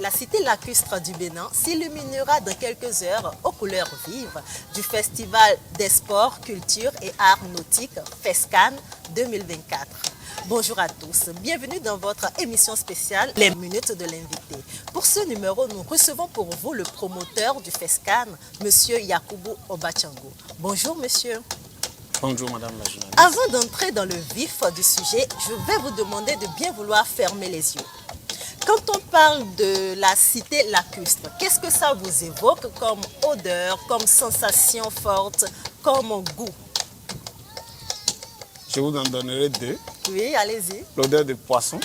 la cité lacustre du Bénin s'illuminera dans quelques heures aux couleurs vives du Festival des sports, culture et arts nautiques FESCAN 2024. Bonjour à tous, bienvenue dans votre émission spéciale Les Minutes de l'invité. Pour ce numéro, nous recevons pour vous le promoteur du FESCAN, M. Yakubu Obachango. Bonjour monsieur. Bonjour madame la journaliste. Avant d'entrer dans le vif du sujet, je vais vous demander de bien vouloir fermer les yeux. Quand on parle de la cité lacustre, qu'est-ce que ça vous évoque comme odeur, comme sensation forte, comme goût? Je vous en donnerai deux. Oui, allez-y. L'odeur de poisson.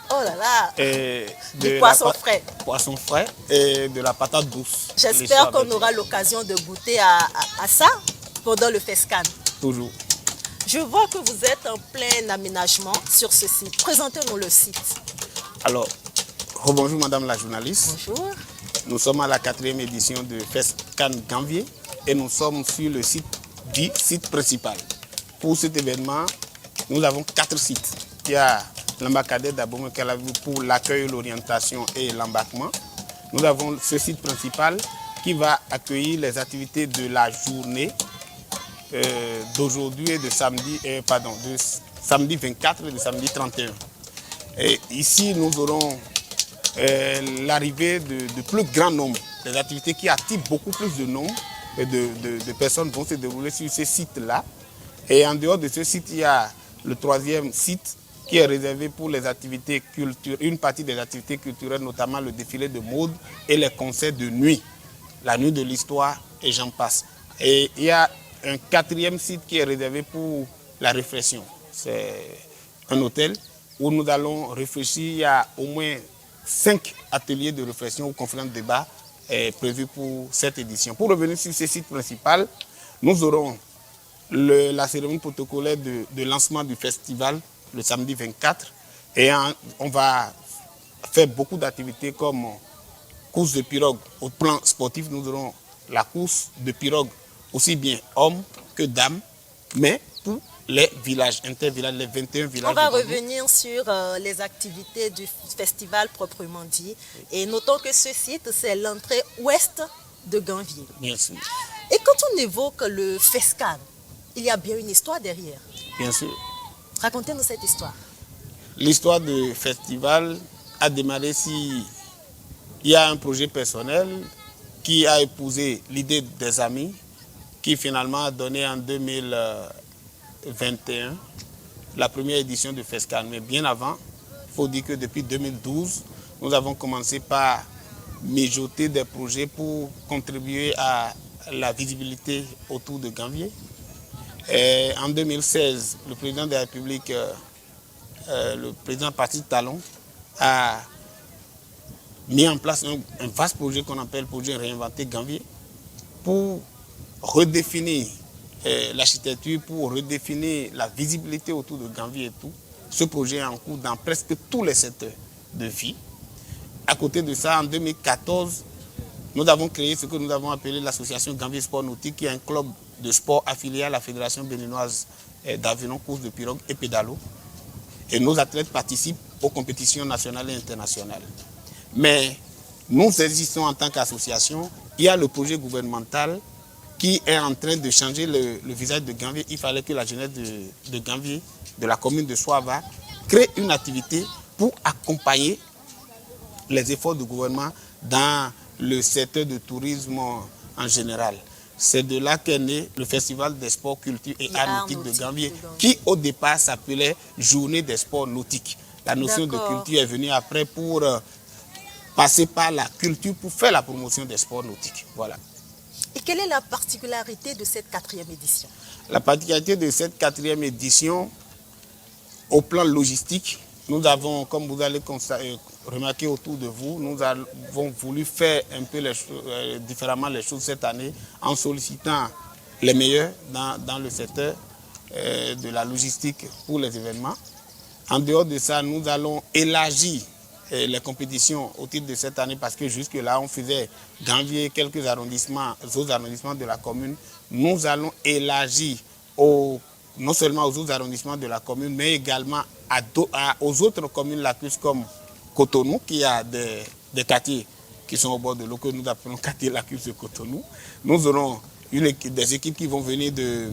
Oh là là. Et du poisson frais. Poisson frais et de la patate douce. J'espère qu'on aura l'occasion de goûter à ça pendant le FESCAN. Toujours. Je vois que vous êtes en plein aménagement sur ce site. Présentez-nous le site. Alors, rebonjour madame la journaliste. Bonjour. Nous sommes à la 4e édition de FESCAN Ganvié et nous sommes sur le site du site principal. Pour cet événement, nous avons 4 sites. Il y a l'embarcadère d'Abomey-Calavi pour l'accueil, l'orientation et l'embarquement. Nous avons ce site principal qui va accueillir les activités de la journée d'aujourd'hui et de samedi 24 et de samedi 31. Et ici, nous aurons l'arrivée de plus grand nombre. Des activités qui attirent beaucoup plus de nombre et de personnes vont se dérouler sur ces sites-là. Et en dehors de ce site, il y a le 3e site qui est réservé pour les activités culturelles, une partie des activités culturelles, notamment le défilé de mode et les concerts de nuit, la nuit de l'histoire et j'en passe. Et il y a un 4e site qui est réservé pour la réflexion. C'est un hôtel où nous allons réfléchir. Il y a au moins 5 ateliers de réflexion ou conférences de débat prévus pour cette édition. Pour revenir sur ce site principal, nous aurons la cérémonie protocolaire de lancement du festival le samedi 24 et on va faire beaucoup d'activités comme course de pirogue. Au plan sportif, nous aurons la course de pirogue aussi bien hommes que dames, mais pour les villages, intervillages, les 21 villages. On va revenir sur les activités du festival proprement dit. Et notons que ce site, c'est l'entrée ouest de Ganvié. Bien sûr. Et quand on évoque le FESCAN, il y a bien une histoire derrière. Bien sûr. Racontez-nous cette histoire. L'histoire du festival a démarré il y a un projet personnel qui a épousé l'idée des amis, qui finalement a donné en 2021 la première édition du FESCAN. Mais bien avant, il faut dire que depuis 2012, nous avons commencé par mijoter des projets pour contribuer à la visibilité autour de Ganvié. Et en 2016, le président de la République, le président Patrice Talon, a mis en place un vaste projet qu'on appelle le projet Réinventer Ganvié pour redéfinir l'architecture, pour redéfinir la visibilité autour de Ganvié et tout. Ce projet est en cours dans presque tous les secteurs de vie. À côté de ça, en 2014, nous avons créé ce que nous avons appelé l'association Ganvié Sport Nautique, qui est un club de sport affilié à la Fédération béninoise d'aviron, course de pirogue et pédalo. Et nos athlètes participent aux compétitions nationales et internationales. Mais nous existons en tant qu'association. Il y a le projet gouvernemental qui est en train de changer le visage de Ganvié. Il fallait que la jeunesse de Ganvié, de la commune de Soava, crée une activité pour accompagner les efforts du gouvernement dans le secteur du tourisme en général. C'est de là qu'est né le Festival des sports, culture et arts nautiques de Ganvié, qui au départ s'appelait Journée des sports nautiques. La notion de culture est venue après pour passer par la culture pour faire la promotion des sports nautiques. Voilà. Et quelle est la particularité de cette 4e édition? La particularité de cette 4e édition, au plan logistique, nous avons, comme vous allez remarquer autour de vous, nous avons voulu faire un peu différemment les choses cette année en sollicitant les meilleurs dans le secteur de la logistique pour les événements. En dehors de ça, nous allons élargir les compétitions au titre de cette année parce que jusque-là, on faisait Ganvié, quelques arrondissements, autres arrondissements de la commune. Nous allons élargir non seulement aux autres arrondissements de la commune, mais également aux autres communes lacustres comme Cotonou, qui a des des quartiers qui sont au bord de l'eau, que nous appelons quartier Lacus de Cotonou. Nous aurons des équipes qui vont venir de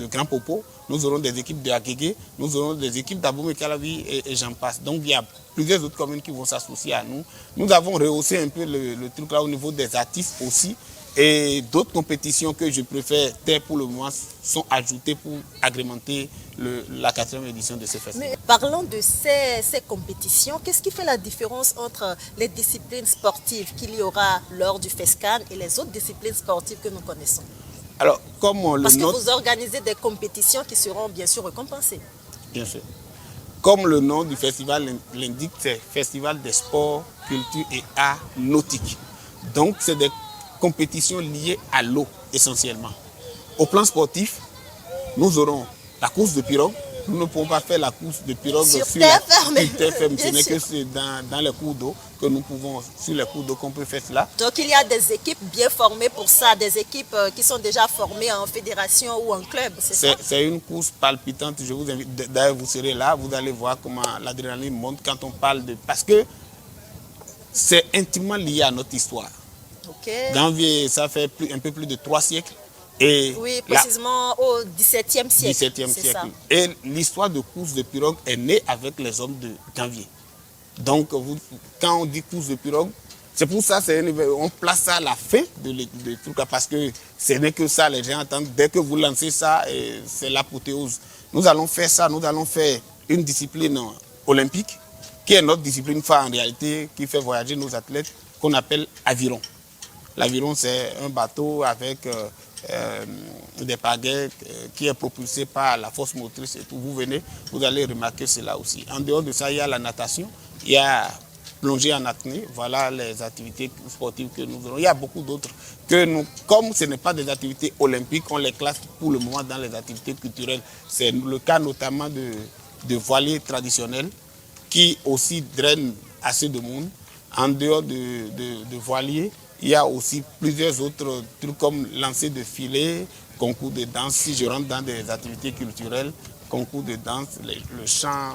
Grand Popo, nous aurons des équipes de Agégué, nous aurons des équipes d'Abomey-Calavi et j'en passe. Donc il y a plusieurs autres communes qui vont s'associer à nous. Nous avons rehaussé un peu le truc là au niveau des artistes aussi. Et d'autres compétitions que je préfère taire pour le moment sont ajoutées pour agrémenter la 4e édition de ce festival. Mais parlons de ces compétitions, qu'est-ce qui fait la différence entre les disciplines sportives qu'il y aura lors du FESCAN et les autres disciplines sportives que nous connaissons? Alors, comme Parce que vous organisez des compétitions qui seront bien sûr récompensées. Bien sûr. Comme le nom du festival l'indique, c'est Festival des sports, culture et arts nautiques. Donc, c'est des compétitions liées à l'eau essentiellement. Au plan sportif, nous aurons la course de pirogue. Nous ne pouvons pas faire la course de pirogue sur terre ferme. Ce n'est que dans les cours d'eau que nous pouvons, sur les cours d'eau qu'on peut faire cela. Donc il y a des équipes bien formées pour ça, des équipes qui sont déjà formées en fédération ou en club, c'est ça? C'est une course palpitante, je vous invite, d'ailleurs vous serez là, vous allez voir comment l'adrénaline monte quand on parle de... Parce que c'est intimement lié à notre histoire. Okay. Ganvié, ça fait un peu plus de 3 siècles. Et oui, précisément au XVIIe siècle. XVIIe siècle. Et l'histoire de course de pirogue est née avec les hommes de Ganvié. Donc, quand on dit course de pirogue, c'est pour ça on place ça à la fin de truc, parce que ce n'est que ça, les gens attendent. Dès que vous lancez ça, c'est l'apothéose. Nous allons faire ça, nous allons faire une discipline olympique, qui est notre discipline phare en réalité, qui fait voyager nos athlètes, qu'on appelle aviron. L'aviron, c'est un bateau avec des pagaies qui est propulsé par la force motrice et tout. Vous venez, vous allez remarquer cela aussi. En dehors de ça, il y a la natation, il y a plongée en apnée. Voilà les activités sportives que nous aurons. Il y a beaucoup d'autres que nous, comme ce n'est pas des activités olympiques, on les classe pour le moment dans les activités culturelles. C'est le cas notamment de voiliers traditionnels qui aussi drainent assez de monde. En dehors de voiliers, il y a aussi plusieurs autres trucs comme lancer de filets, concours de danse. Si je rentre dans des activités culturelles, concours de danse, le chant,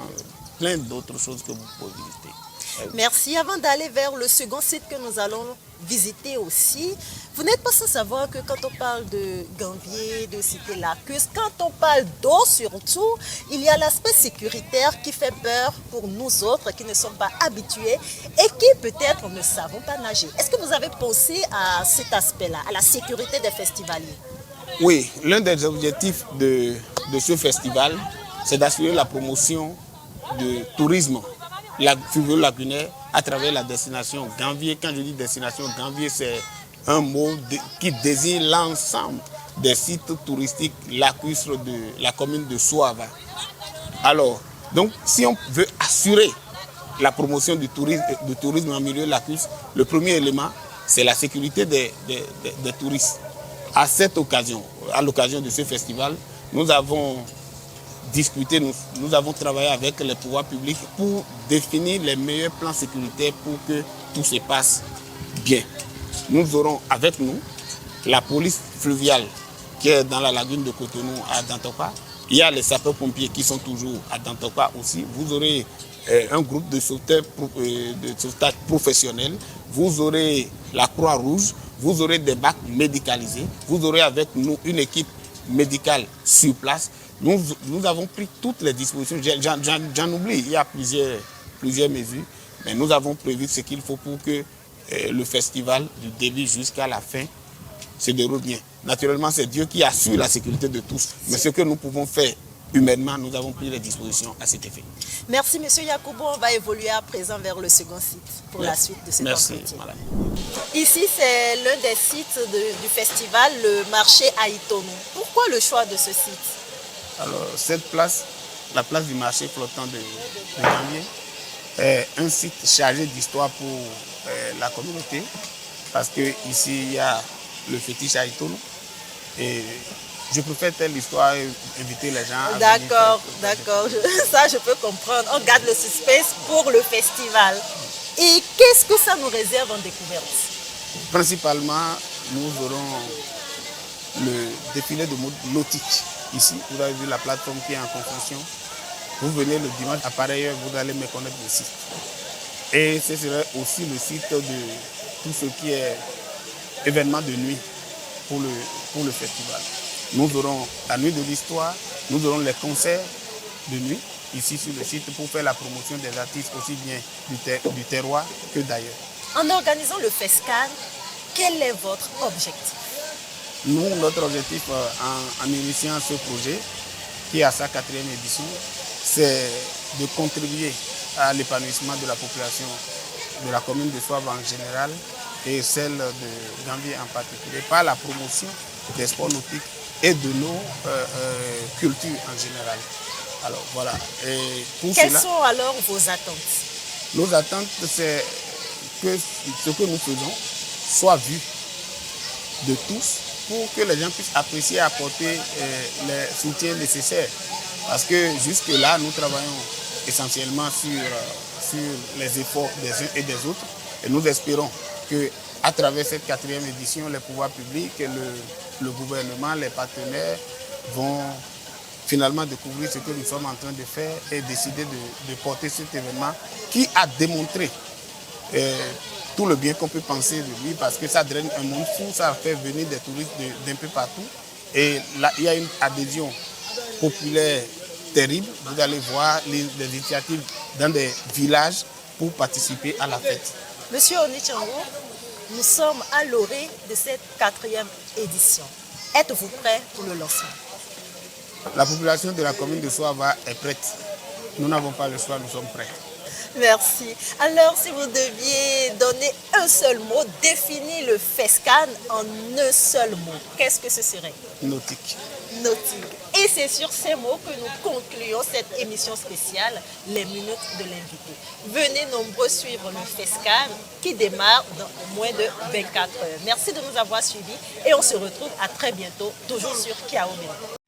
plein d'autres choses que vous pouvez visiter. Merci. Avant d'aller vers le second site que nous allons visiter aussi, vous n'êtes pas sans savoir que quand on parle de Ganvié, de Cité Lacus, quand on parle d'eau surtout, il y a l'aspect sécuritaire qui fait peur pour nous autres qui ne sommes pas habitués et qui peut-être ne savons pas nager. Est-ce que vous avez pensé à cet aspect-là, à la sécurité des festivaliers? Oui, l'un des objectifs de ce festival, c'est d'assurer la promotion du tourisme fluvial-lagunaire à travers la destination Ganvié. Quand je dis destination Ganvié, c'est un mot qui désigne l'ensemble des sites touristiques lacustres de la commune de Souava. Alors, donc, si on veut assurer la promotion du tourisme en milieu lacustre, le premier élément, c'est la sécurité des touristes. À cette occasion, à l'occasion de ce festival, nous avons discuté, nous avons travaillé avec les pouvoirs publics pour définir les meilleurs plans sécuritaires pour que tout se passe bien. Nous aurons avec nous la police fluviale qui est dans la lagune de Cotonou à Dantoka. Il y a les sapeurs-pompiers qui sont toujours à Dantoka aussi. Vous aurez un groupe de sauvetage professionnels. Vous aurez la Croix-Rouge. Vous aurez des bacs médicalisés. Vous aurez avec nous une équipe médicale sur place. Nous avons pris toutes les dispositions. J'en oublie, il y a plusieurs mesures. Mais nous avons prévu ce qu'il faut pour que le festival, du début jusqu'à la fin, se déroule bien. Naturellement, c'est Dieu qui assure la sécurité de tous. Mais ce que nous pouvons faire humainement, nous avons pris les dispositions à cet effet. Merci, M. Yakubo. On va évoluer à présent vers le second site pour la suite de cette entretien. Merci, madame. Ici, c'est l'un des sites du festival, le marché Aïtonou. Pourquoi le choix de ce site? Alors, cette place, la place du marché flottant de Ganvié, est un site chargé d'histoire pour la communauté, parce qu'ici, il y a le fétiche Aïtonou. Et je préfère telle histoire et inviter les gens à D'accord, d'accord. Ça, je peux comprendre. On garde le suspense pour le festival. Et qu'est-ce que ça nous réserve en découverte? Principalement, nous aurons le défilé de mode nautique. Ici, vous avez vu la plateforme qui est en construction. Vous venez le dimanche à pareille heure, vous allez me connaître le site. Et ce serait aussi le site de tout ce qui est événement de nuit pour le festival. Nous aurons la nuit de l'histoire, nous aurons les concerts de nuit ici sur le site pour faire la promotion des artistes aussi bien du terroir que d'ailleurs. En organisant le FESCAN, quel est votre objectif? Nous, notre objectif en initiant ce projet, qui est à sa 4e édition, c'est de contribuer à l'épanouissement de la population de la commune de Soave en général et celle de Gambie en particulier par la promotion des sports nautiques et de nos cultures en général. Alors voilà. Et pour Quelles cela, sont alors vos attentes? nos attentes, c'est que ce que nous faisons soit vu de tous pour que les gens puissent apprécier et apporter les soutiens nécessaires. Parce que jusque-là, nous travaillons essentiellement sur les efforts des uns et des autres. Et nous espérons qu'à travers cette 4e édition, les pouvoirs publics, le gouvernement, les partenaires vont finalement découvrir ce que nous sommes en train de faire et décider de porter cet événement qui a démontré tout le bien qu'on peut penser de lui parce que ça draine un monde fou, ça fait venir des touristes d'un peu partout. Et là, il y a une adhésion populaire terrible. Vous allez voir les initiatives dans des villages pour participer à la fête. Monsieur Onitshango, nous sommes à l'orée de cette 4e édition. Êtes-vous prêt pour le lancement? La population de la commune de Soava est prête. Nous n'avons pas le choix, nous sommes prêts. Merci. Alors, si vous deviez donner un seul mot, définir le FESCAN en un seul mot, qu'est-ce que ce serait? Nautique. Nautique. Et c'est sur ces mots que nous concluons cette émission spéciale, les minutes de l'invité. Venez nombreux suivre le FESCAN qui démarre dans moins de 24 heures. Merci de nous avoir suivis et on se retrouve à très bientôt, toujours sur Kiao Média.